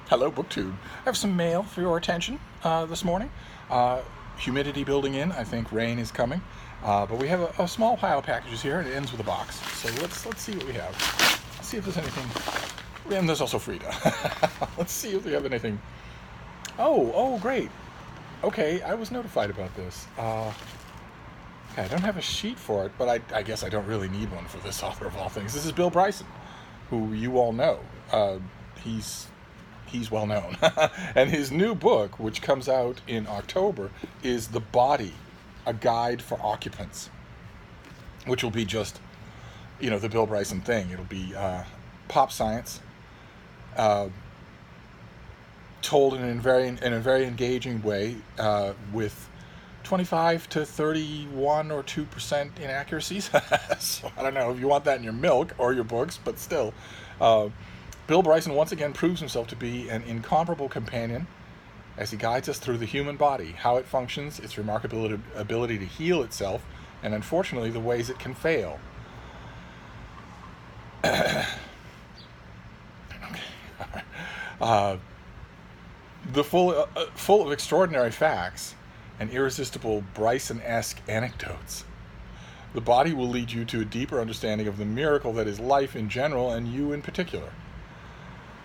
Hello, BookTube. I have some mail for your attention this morning. Humidity building in. I think rain is coming. But we have a small pile of packages here, and it ends with a box. So let's see what we have. Let's see if there's anything. And there's also Frida. Let's see if we have anything. Oh, great. Okay, I was notified about this. I don't have a sheet for it, but I guess I don't really need one for this author of all things. This is Bill Bryson, who you all know. He's well known. And his new book, which comes out in October, is The Body, A Guide for Occupants, which will be just, the Bill Bryson thing. It'll be pop science, told in a very engaging way, with 25 to 31 or 2% inaccuracies. So I don't know if you want that in your milk or your books, but still. Bill Bryson once again proves himself to be an incomparable companion as he guides us through the human body, how it functions, its remarkable ability to heal itself, and unfortunately the ways it can fail. Full of extraordinary facts and irresistible Bryson-esque anecdotes. The Body will lead you to a deeper understanding of the miracle that is life in general and you in particular.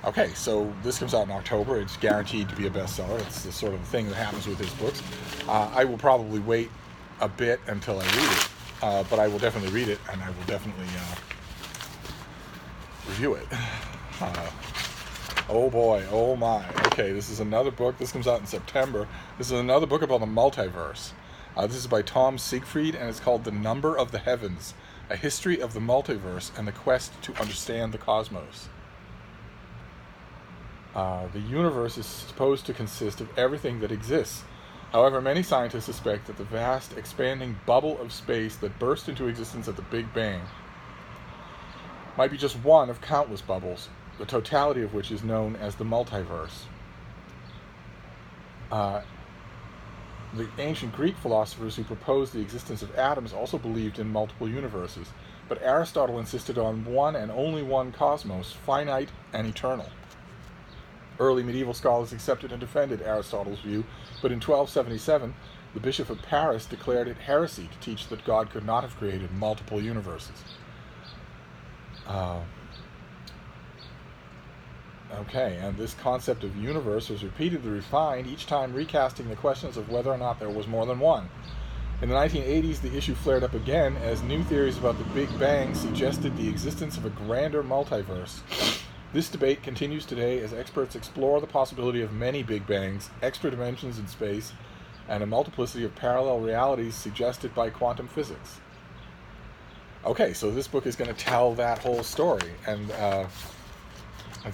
Okay, so this comes out in October. It's guaranteed to be a bestseller. It's the sort of thing that happens with his books. I will probably wait a bit until I read it, but I will definitely read it, and I will definitely review it. Oh boy, oh my. Okay, this is another book. This comes out in September. This is another book about the multiverse. This is by Tom Siegfried, and it's called The Number of the Heavens, A History of the Multiverse and the Quest to Understand the Cosmos. The universe is supposed to consist of everything that exists. However, many scientists suspect that the vast, expanding bubble of space that burst into existence at the Big Bang might be just one of countless bubbles, the totality of which is known as the multiverse. The ancient Greek philosophers who proposed the existence of atoms also believed in multiple universes, but Aristotle insisted on one and only one cosmos, finite and eternal. Early medieval scholars accepted and defended Aristotle's view, but in 1277, the Bishop of Paris declared it heresy to teach that God could not have created multiple universes. Okay, and this concept of universe was repeatedly refined, each time recasting the questions of whether or not there was more than one. In the 1980s, the issue flared up again as new theories about the Big Bang suggested the existence of a grander multiverse. This debate continues today as experts explore the possibility of many Big Bangs, extra dimensions in space, and a multiplicity of parallel realities suggested by quantum physics. Okay, so this book is going to tell that whole story, and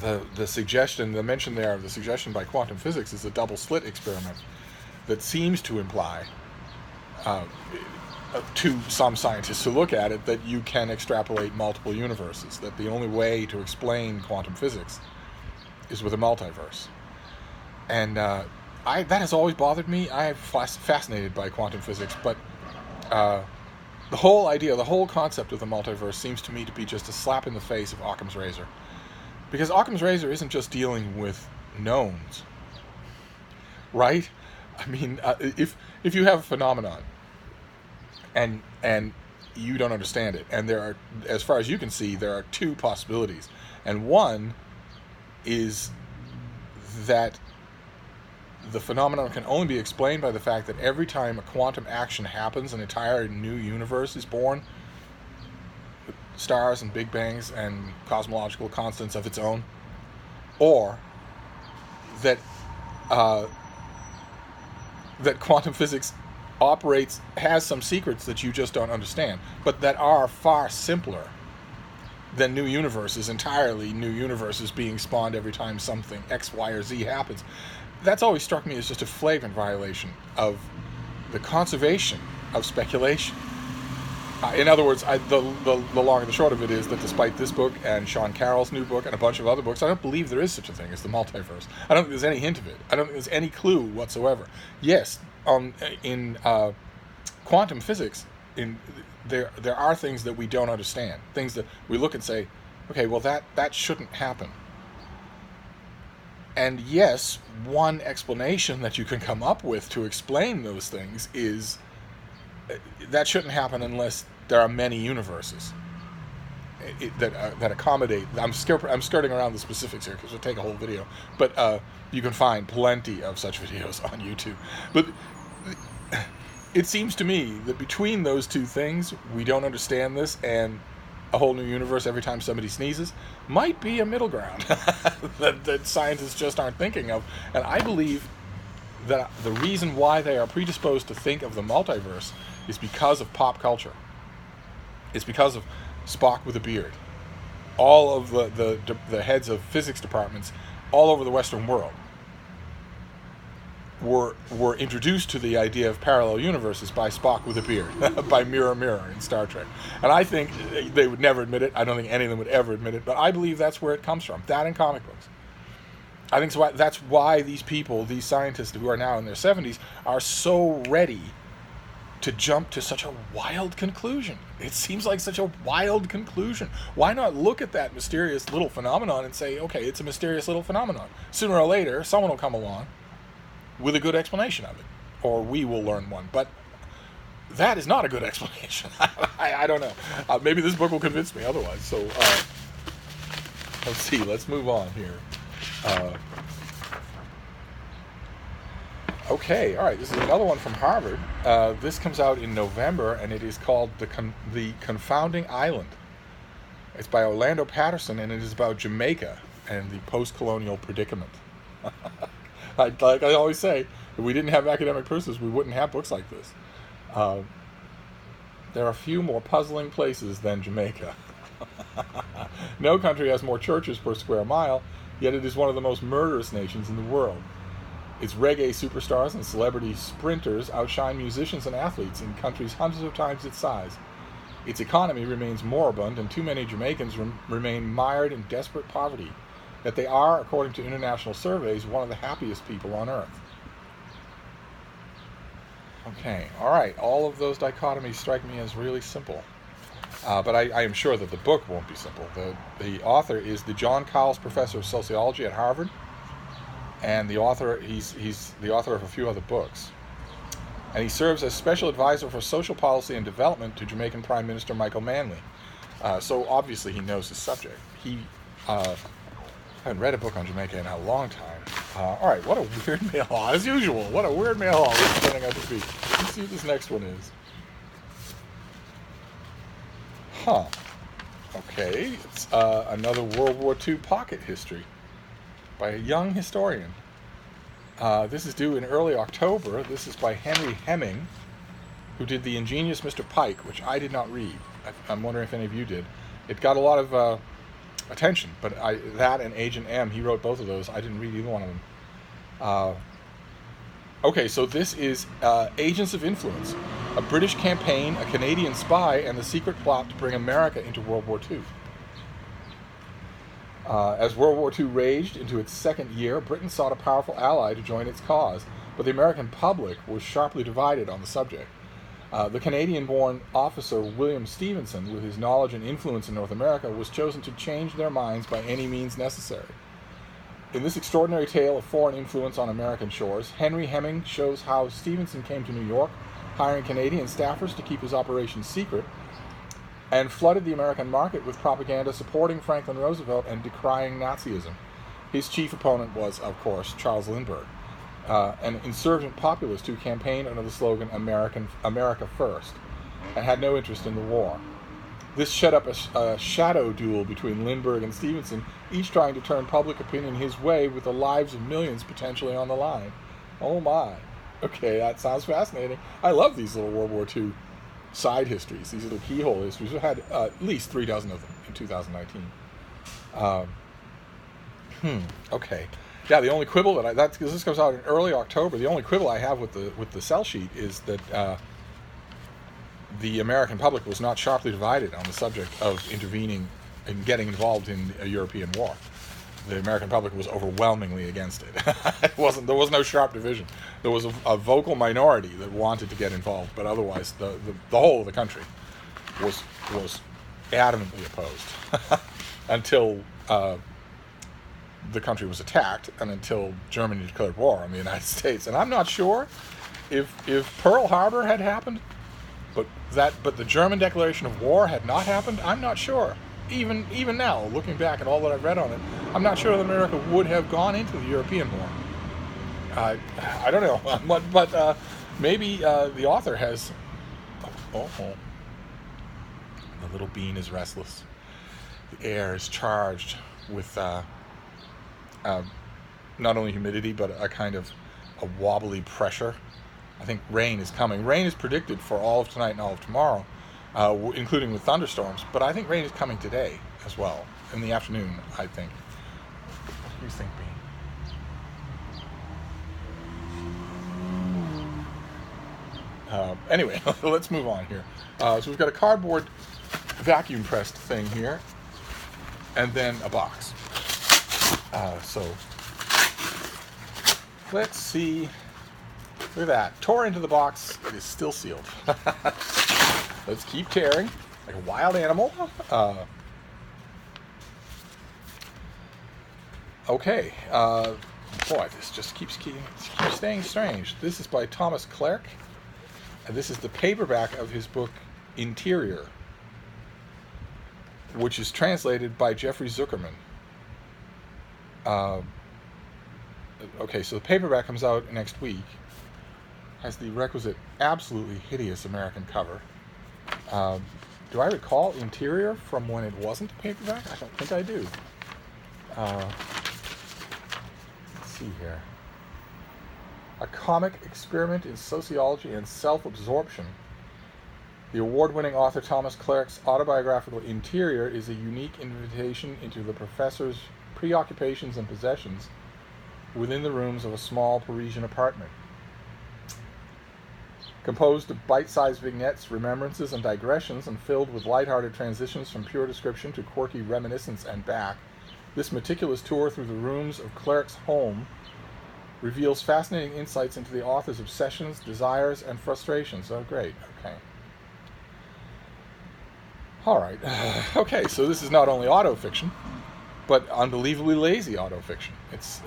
the suggestion, the mention there of the suggestion by quantum physics is a double slit experiment that seems to imply to some scientists who look at it that you can extrapolate multiple universes, that the only way to explain quantum physics is with a multiverse. And that has always bothered me. I am fascinated by quantum physics, but the whole idea, the whole concept of the multiverse seems to me to be just a slap in the face of Occam's razor. Because Occam's razor isn't just dealing with knowns, right? I mean, if you have a phenomenon, and you don't understand it, and there are, as far as you can see, there are two possibilities, and one is that the phenomenon can only be explained by the fact that every time a quantum action happens, an entire new universe is born, with stars and big bangs and cosmological constants of its own, or that that quantum physics has some secrets that you just don't understand, but that are far simpler than new universes, entirely new universes being spawned every time something X, Y, or Z happens. That's always struck me as just a flagrant violation of the conservation of speculation. In other words, the long and the short of it is that despite this book and Sean Carroll's new book and a bunch of other books, I don't believe there is such a thing as the multiverse. I don't think there's any hint of it. I don't think there's any clue whatsoever. Yes, in quantum physics, there are things that we don't understand, things that we look and say, okay, well that shouldn't happen. And yes, one explanation that you can come up with to explain those things is that shouldn't happen unless there are many universes that accommodate. I'm skirting around the specifics here because it'll take a whole video, but you can find plenty of such videos on YouTube. But it seems to me that between those two things, we don't understand this, and a whole new universe every time somebody sneezes might be a middle ground that scientists just aren't thinking of. And I believe that the reason why they are predisposed to think of the multiverse is because of pop culture. It's because of Spock with a beard. All of the heads of physics departments all over the Western world were introduced to the idea of parallel universes by Spock with a beard, by Mirror Mirror in Star Trek. And I think they would never admit it. I don't think any of them would ever admit it, but I believe that's where it comes from. That and comic books. I think that's why these people, these scientists who are now in their 70s, are so ready to jump to such a wild conclusion. It seems like such a wild conclusion. Why not look at that mysterious little phenomenon and say, okay, it's a mysterious little phenomenon. Sooner or later, someone will come along with a good explanation of it, or we will learn one. But that is not a good explanation. I don't know. Maybe this book will convince me otherwise. So let's see. Let's move on here. Okay, all right. This is another one from Harvard. This comes out in November, and it is called The Confounding Island. It's by Orlando Patterson, and it is about Jamaica and the post-colonial predicament. Like I always say, if we didn't have academic pursuits, we wouldn't have books like this. There are few more puzzling places than Jamaica. No country has more churches per square mile, yet it is one of the most murderous nations in the world. Its reggae superstars and celebrity sprinters outshine musicians and athletes in countries hundreds of times its size. Its economy remains moribund, and too many Jamaicans remain mired in desperate poverty. That they are, according to international surveys, one of the happiest people on earth. Okay, all right. All of those dichotomies strike me as really simple. But I am sure that the book won't be simple. The author is the John Cowles Professor of Sociology at Harvard, and he's the author of a few other books. And he serves as Special Advisor for Social Policy and Development to Jamaican Prime Minister Michael Manley. So obviously he knows his subject. I haven't read a book on Jamaica in a long time. All right, what a weird mail haul. As usual, what a weird mail haul this is turning out to be. Let's see what this next one is. Huh. Okay, it's another World War II pocket history by a young historian. This is due in early October. This is by Henry Hemming, who did The Ingenious Mr. Pike, which I did not read. I'm wondering if any of you did. It got a lot of attention, but that and Agent M, he wrote both of those. I didn't read either one of them. Okay, so this is Agents of Influence, a British campaign, a Canadian spy, and the secret plot to bring America into World War II. As World War II raged into its second year, Britain sought a powerful ally to join its cause, but the American public was sharply divided on the subject. The Canadian-born officer William Stevenson, with his knowledge and influence in North America, was chosen to change their minds by any means necessary. In this extraordinary tale of foreign influence on American shores, Henry Hemming shows how Stevenson came to New York, hiring Canadian staffers to keep his operations secret, and flooded the American market with propaganda supporting Franklin Roosevelt and decrying Nazism. His chief opponent was, of course, Charles Lindbergh, an insurgent populist who campaigned under the slogan America First, and had no interest in the war. This set up a shadow duel between Lindbergh and Stevenson, each trying to turn public opinion his way with the lives of millions potentially on the line. Oh my. Okay, that sounds fascinating. I love these little World War II side histories, these little keyhole histories. We've had at least 3 dozen of them in 2019. Okay. Yeah, the only quibble because this comes out in early October, the only quibble I have with the cell sheet is that the American public was not sharply divided on the subject of intervening and getting involved in a European war. The American public was overwhelmingly against it. There was no sharp division. There was a vocal minority that wanted to get involved, but otherwise the whole of the country was adamantly opposed until the country was attacked and until Germany declared war on the United States. And I'm not sure if Pearl Harbor had happened, but the German declaration of war had not happened. I'm not sure. Even now, looking back at all that I've read on it, I'm not sure that America would have gone into the European war. I don't know, but maybe the author has. Oh, the little bean is restless. The air is charged with not only humidity but a kind of a wobbly pressure. I think rain is coming. Rain is predicted for all of tonight and all of tomorrow, including with thunderstorms. But I think rain is coming today as well, in the afternoon, I think. What do you think, Bean? Anyway, let's move on here. So we've got a cardboard vacuum pressed thing here, and then a box. So let's see. Look at that. Tore into the box. It is still sealed. Let's keep tearing like a wild animal. Okay. Boy, this just keeps staying strange. This is by Thomas Clerk, and this is the paperback of his book Interior, which is translated by Jeffrey Zuckerman. Okay, so the paperback comes out next week. Has the requisite absolutely hideous American cover. Do I recall Interior from when it wasn't a paperback? I don't think I do. Let's see here. A comic experiment in sociology and self-absorption. The award-winning author Thomas Clerk's autobiographical Interior is a unique invitation into the professor's preoccupations and possessions within the rooms of a small Parisian apartment. Composed of bite-sized vignettes, remembrances, and digressions, and filled with light-hearted transitions from pure description to quirky reminiscence and back, this meticulous tour through the rooms of Clerk's home reveals fascinating insights into the author's obsessions, desires, and frustrations. Oh, great. Okay. All right. Okay, so this is not only autofiction, but unbelievably lazy autofiction. It's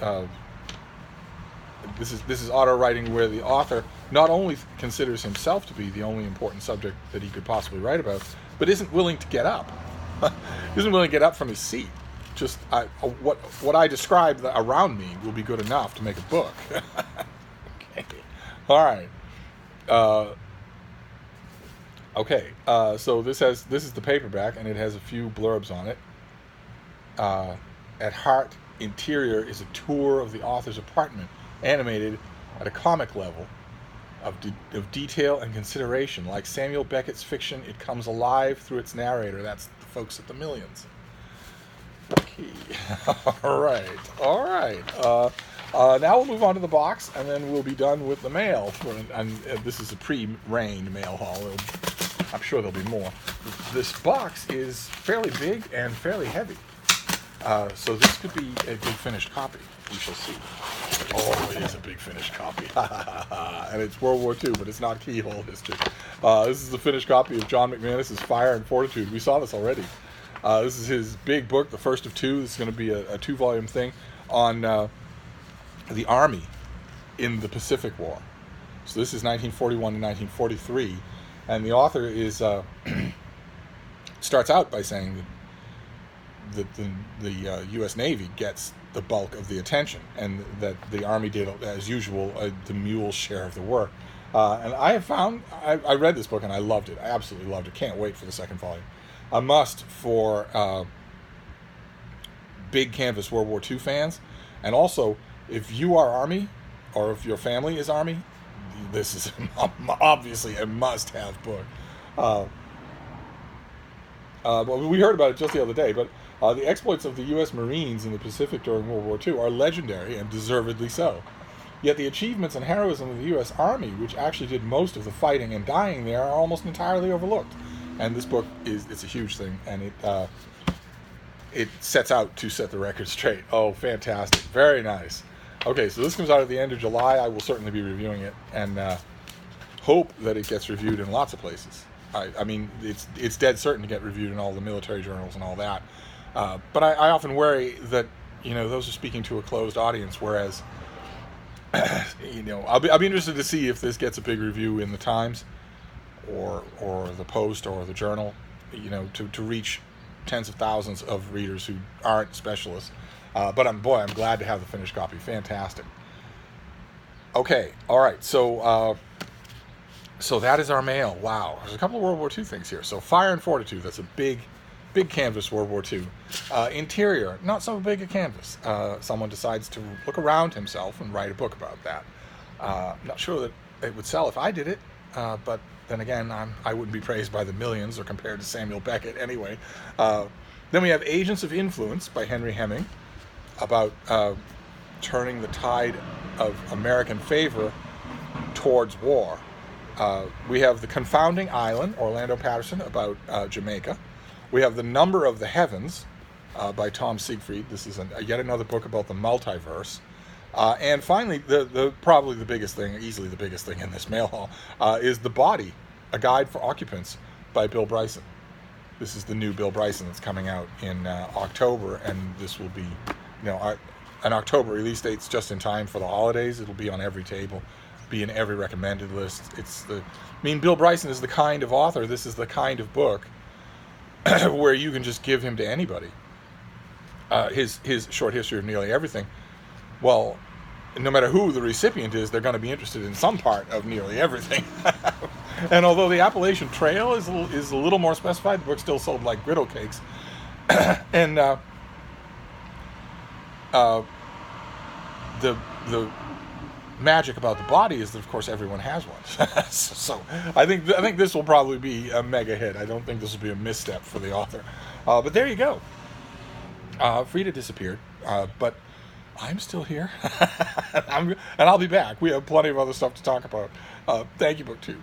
this is auto writing where the author not only considers himself to be the only important subject that he could possibly write about, but isn't willing to get up. Isn't willing to get up from his seat. Just what I describe around me will be good enough to make a book. Okay. All right. Okay. So this is the paperback, and it has a few blurbs on it. At heart, Interior is a tour of the author's apartment, animated at a comic level of detail and consideration. Like Samuel Beckett's fiction, it comes alive through its narrator. That's the folks at the Millions. Okay. All right. Now we'll move on to the box, and then we'll be done with the mail. And this is a pre-rain mail haul. I'm sure there'll be more. This box is fairly big and fairly heavy. So this could be a big finished copy. We shall see. Oh, it is a big finished copy. And it's World War II, but it's not keyhole history. This is the finished copy of John McManus's Fire and Fortitude. We saw this already. This is his big book, the first of two. This is going to be a 2-volume thing on the Army in the Pacific War. So this is 1941 to 1943. And the author is starts out by saying that the U.S. Navy gets the bulk of the attention, and that the Army did, as usual, the mule's share of the work. And I have found, I read this book and I loved it. I absolutely loved it. Can't wait for the second volume. A must for big canvas World War II fans. And also, if you are Army, or if your family is Army, this is obviously a must-have book. Well, we heard about it just the other day, but the exploits of the U.S. Marines in the Pacific during World War II are legendary, and deservedly so. Yet the achievements and heroism of the U.S. Army, which actually did most of the fighting and dying there, are almost entirely overlooked. And this book it's a huge thing, and it sets out to set the record straight. Oh, fantastic. Very nice. Okay, so this comes out at the end of July. I will certainly be reviewing it, and hope that it gets reviewed in lots of places. I mean, it's dead certain to get reviewed in all the military journals and all that. But I often worry that those are speaking to a closed audience. Whereas, I'll be interested to see if this gets a big review in the Times, or the Post, or the Journal. To reach tens of thousands of readers who aren't specialists. But I'm glad to have the finished copy. Fantastic. Okay, all right. So that is our mail. Wow, there's a couple of World War II things here. So Fire and Fortitude. That's a big canvas, World War II. Interior, not so big a canvas. Someone decides to look around himself and write a book about that. Not sure that it would sell if I did it, but then again, I wouldn't be praised by the millions or compared to Samuel Beckett anyway. Then we have Agents of Influence by Henry Hemming, about turning the tide of American favor towards war. We have The Confounding Island, Orlando Patterson, about Jamaica. We have The Number of the Heavens by Tom Siegfried. This is yet another book about the multiverse. And finally, probably the biggest thing, easily the biggest thing in this mail haul, is The Body, A Guide for Occupants by Bill Bryson. This is the new Bill Bryson that's coming out in October, and this will be, an October release date's just in time for the holidays. It'll be on every table, be in every recommended list. Bill Bryson is the kind of author, this is the kind of book where you can just give him to anybody. His short history of nearly everything. Well, no matter who the recipient is, they're going to be interested in some part of nearly everything. And although the Appalachian Trail is a little more specified, the book still sold like griddle cakes. And the magic about The Body is that, of course, everyone has one. So I think this will probably be a mega hit. I don't think this will be a misstep for the author. But there you go. Frida disappeared, but I'm still here. And I'll be back. We have plenty of other stuff to talk about. Thank you, BookTube.